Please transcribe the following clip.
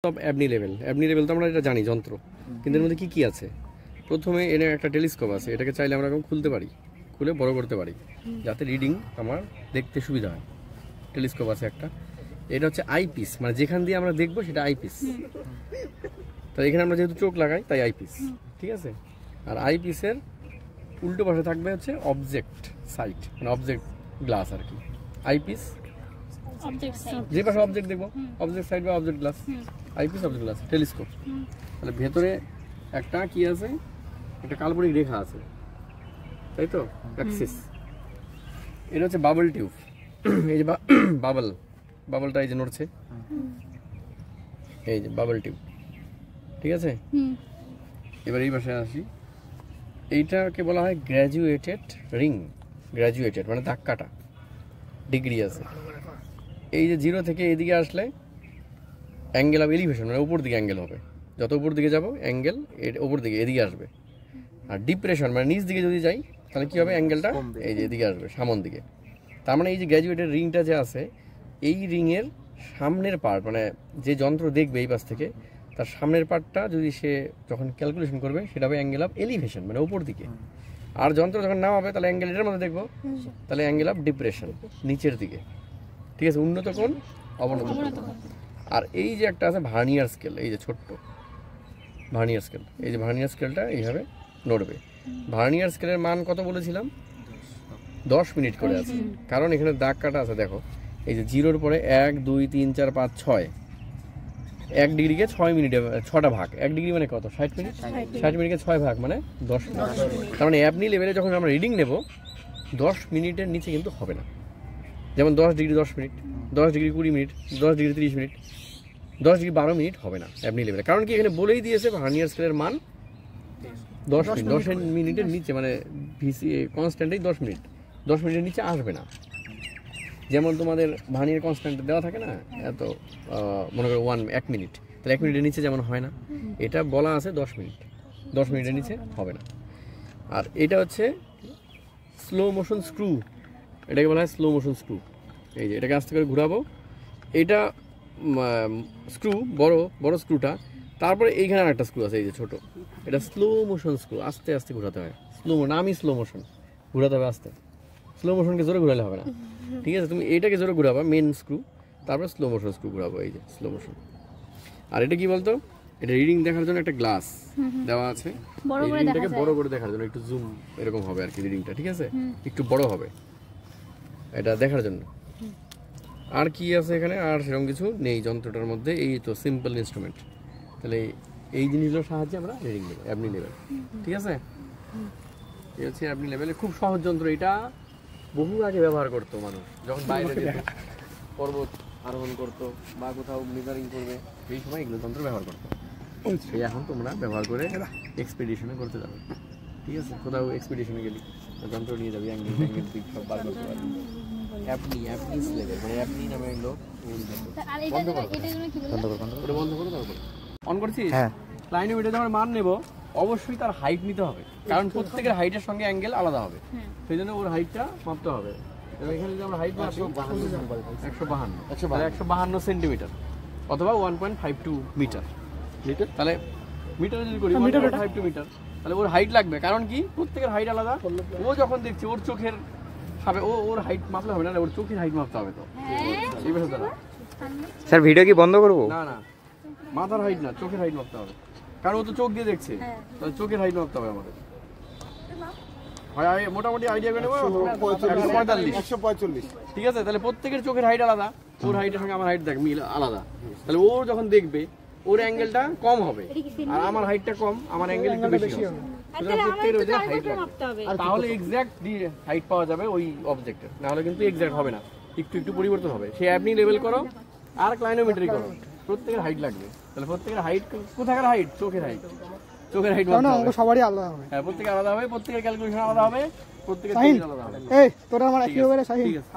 সব অ্যাবনি লেভেল তো আমরা এটা জানি যন্ত্র, কিন্তু এর মধ্যে কি আছে। প্রথমে এর একটা টেলিস্কোপ আছে, এটাকে চাইলে আমরা এরকম খুলতে পারি, খুলে বড় করতে পারি যাতে রিডিং আমার দেখতে সুবিধা হয়। টেলিস্কোপ আছে একটা, এটা হচ্ছে আইপিস, মানে যেখান দিয়ে আমরা দেখবো সেটা আইপিস। তো এখানে আমরা যেহেতু চোখ লাগাই তাই আইপিস, ঠিক আছে। আর আইপিসের উল্টো পাশে থাকবে হচ্ছে অবজেক্ট সাইট, মানে অবজেক্ট গ্লাস আর কি। আইপিস যে পাশে অবজেক্ট দেখবো, অবজেক্ট সাইড বা object glass, eyepiece object glass, telescope. তাহলে ভেতরে একটা কি আছে, একটা কাল্পনিক রেখা আছে, তাই তো, অ্যাক্সিস। এটা হচ্ছে বাবল টিউব। এই যে বাবলটা এই যে নড়ছে, এই যে বাবল টিউব, ঠিক আছে। এবার এই পাশে আসি, এইটাকে বলা হয় গ্র্যাজুয়েটেড রিং। গ্র্যাজুয়েটেড মানে দাগ কাটা, ডিগ্রি আছে। এই যে 0 থেকে এদিকে আসলে অ্যাঙ্গেল অফ এলিভেশন, মানে উপর দিকে অ্যাঙ্গেল হবে। যত উপর দিকে যাব অ্যাঙ্গেল উপর দিকে এদিকে আসবে। আর ডিপ্রেশন মানে নিচ দিকে যদি যাই তাহলে কী হবে, অ্যাঙ্গেলটা এই যে এদিকে আসবে, সামন দিকে। তার মানে এই যে গ্র্যাজুয়েটেড রিংটা যে আছে, এই রিংয়ের সামনের পার্ট, মানে যে যন্ত্র দেখবে এই পাশ থেকে, তার সামনের পার্টটা যদি সে যখন ক্যালকুলেশন করবে সেটা হবে অ্যাঙ্গেল অফ এলিভেশন, মানে উপর দিকে। আর যন্ত্র যখন নামাবে তাহলে অ্যাঙ্গেল এটার মধ্যে দেখবো, তাহলে অ্যাঙ্গেল অফ ডিপ্রেশন, নিচের দিকে, ঠিক আছে। উন্নত কোণ, অবনত কোণ। আর এই যে একটা আছে ভার্নিয়ার স্কেল, এই যে ছোট্ট ভার্নিয়ার স্কেল, এই যে ভার্নিয়ার স্কেলটা এইভাবে নড়বে। ভার্নিয়ার স্কেলের মান কত বলেছিলাম, 10 মিনিট করে আছে, কারণ এখানে দাগ কাটা আছে। দেখো এই যে 0-র পরে 1 2 3 4 5 6, 1 ডিগ্রিকে 6 মিনিটে 6টা ভাগ। 1 ডিগ্রি মানে কত, 60 মিনিট। 60 মিনিটকে 6 ভাগ মানে 10 মিনিট। তার মানে অ্যাবনি লেভেলে যখন আমরা রিডিং নেব 10 মিনিটের নিচে কিন্তু হবে না। যেমন 10 degree 10 minute, 10 degree 20 minute, 10 degree 30 minute, 10 degree 12 minute হবে না অ্যাবনি লেভেলে। কারণ কি, এখানে বলেই দিয়েছে ভার্নিয়ার স্কেলের মান 10 মিনিট। 10 মিনিটের নিচে মানে ভিসি কনস্ট্যান্টেই 10 মিনিট, 10 মিনিটের নিচে আসবে না। যেমন তোমাদের ভার্নিয়ার কনস্ট্যান্ট দেওয়া থাকে না, এত মনে করো 1 মিনিট, তাহলে 1 মিনিটের নিচে যেমন হয় না, এটা বলা আছে 10 মিনিট, 10 মিনিটের নিচে হবে না। আর এটা হচ্ছে স্লো মোশন স্ক্রু, এটাকে বলা হয় স্লো মোশন স্ক্রু। এই যে এটাকে আস্তে করে ঘুরাবো, এটা স্ক্রু, বড় স্ক্রুটা। তারপরে এইখানে আর একটা স্ক্রু আছে, এই যে ছোট, এটা স্লো মোশন স্ক্রু। আস্তে আস্তে ঘোরাতে হয়, নামই স্লো মোশন, ঘোরাতে হবে আস্তে। স্লো মোশনকে জোরে ঘোরালে হবে না, ঠিক আছে। তুমি এইটাকে জোরে ঘুরাবা, মেন স্ক্রু, তারপরে স্লো মোশন স্ক্রু ঘুরাবো, এই যে স্লো মোশন। আর এটা কি বলতো, এটা রিডিং দেখার জন্য একটা গ্লাস দেওয়া আছে, রিডিংটাকে বড় করে দেখার জন্য, একটু জুম এরকম হবে আর কি রিডিংটা, ঠিক আছে, একটু বড় হবে এটা দেখার জন্য। আর কি আছে এখানে, আর সেরকম কিছু নেই যন্ত্রটার মধ্যে। এই তো সিম্পল ইনস্ট্রুমেন্ট। তাহলে এই জিনিসগুলোর সাহায্যে আমরা রিডিং নেব অ্যাবনি লেভেল, ঠিক আছে। এই হচ্ছে অ্যাবনি লেভেলে খুব সহজ যন্ত্র। এটা বহু আগে ব্যবহার করতো মানুষ, যখন বাইরে যেত, পর্বত আরোহণ করতো বা কোথাও মেজারিং করবে, এই সময় এগুলো যন্ত্র ব্যবহার করতো। সেই এখন তোমরা ব্যবহার করে এক্সপেডিশনে করতে যাবে, ঠিক আছে। কোথাও এক্সপেডিশনে গেলি যন্ত্র নিয়ে যাবি, অ্যাঙ্গেল দিক সব বার করতে পারবি। অ্যাবনি লেভেল, মানে অ্যাবনি নামে লোক। বন্ধ করো, তারপরে অন করছিস। হ্যাঁ, ক্লাইনোমিটারে যখন মান নেব অবশ্যই তার হাইট নিতে হবে, কারণ প্রত্যেকের হাইটের সঙ্গে অ্যাঙ্গেল আলাদা হবে, সেই জন্য ওর হাইটটা মাপতে হবে। এখানে যদি আমরা হাইট মাপি 152 সেন্টিমিটার অথবা 1.52 মিটার, তাহলে মিটারে যদি করি 1.52 মিটার, তাহলে ওর হাইট লাগবে। কারণ কি, প্রত্যেকের হাইট আলাদা। ও যখন দেখছে ওর চোখের সামনে, ওর হাইট মাপলে হবে না, ওর চোখের হাইট মাপতে হবে। তো এই বিষয় দ্বারা স্যার ভিডিও কি বন্ধ করবো? না, মাথার হাইট না, চোখের হাইট মাপতে হবে, কারণ ও তো চোখ দিয়ে দেখছে, তাহলে চোখের হাইট মাপতে হবে আমাদের। মোটামুটি আইডিয়া করে নেবো 145, ঠিক আছে। তাহলে প্রত্যেকের চোখের হাইট আলাদা, ওর হাইটের সঙ্গে আমার হাইট দেখ মিল আলাদা, তাহলে ও যখন দেখবে ওর অ্যাঙ্গেলটা কম হবে, আর আমার হাইটটা কম, আমার অ্যাঙ্গেল একটু বেশি হবে। তাহলে এক্সাক্ট হাইট পাওয়া যাবে ওই অবজেক্টের, না হলে কিন্তু এক্সাক্ট হবে না, একটু পরিবর্তন হবে। সে অ্যাবনি লেভেল করো আর ক্লাইনোমেট্রি করো, প্রত্যেকের হাইট লাগবে। তাহলে প্রত্যেকের হাইট, কোথাকার হাইট, চোখের হাইট সবারই আলাদা হবে। হ্যাঁ, প্রত্যেকের আলাদা হবে, প্রত্যেকের ক্যালকুলেশন আলাদা হবে, প্রত্যেকের আলাদা হবে। এই তোরা আমার একই হবে, ঠিক আছে।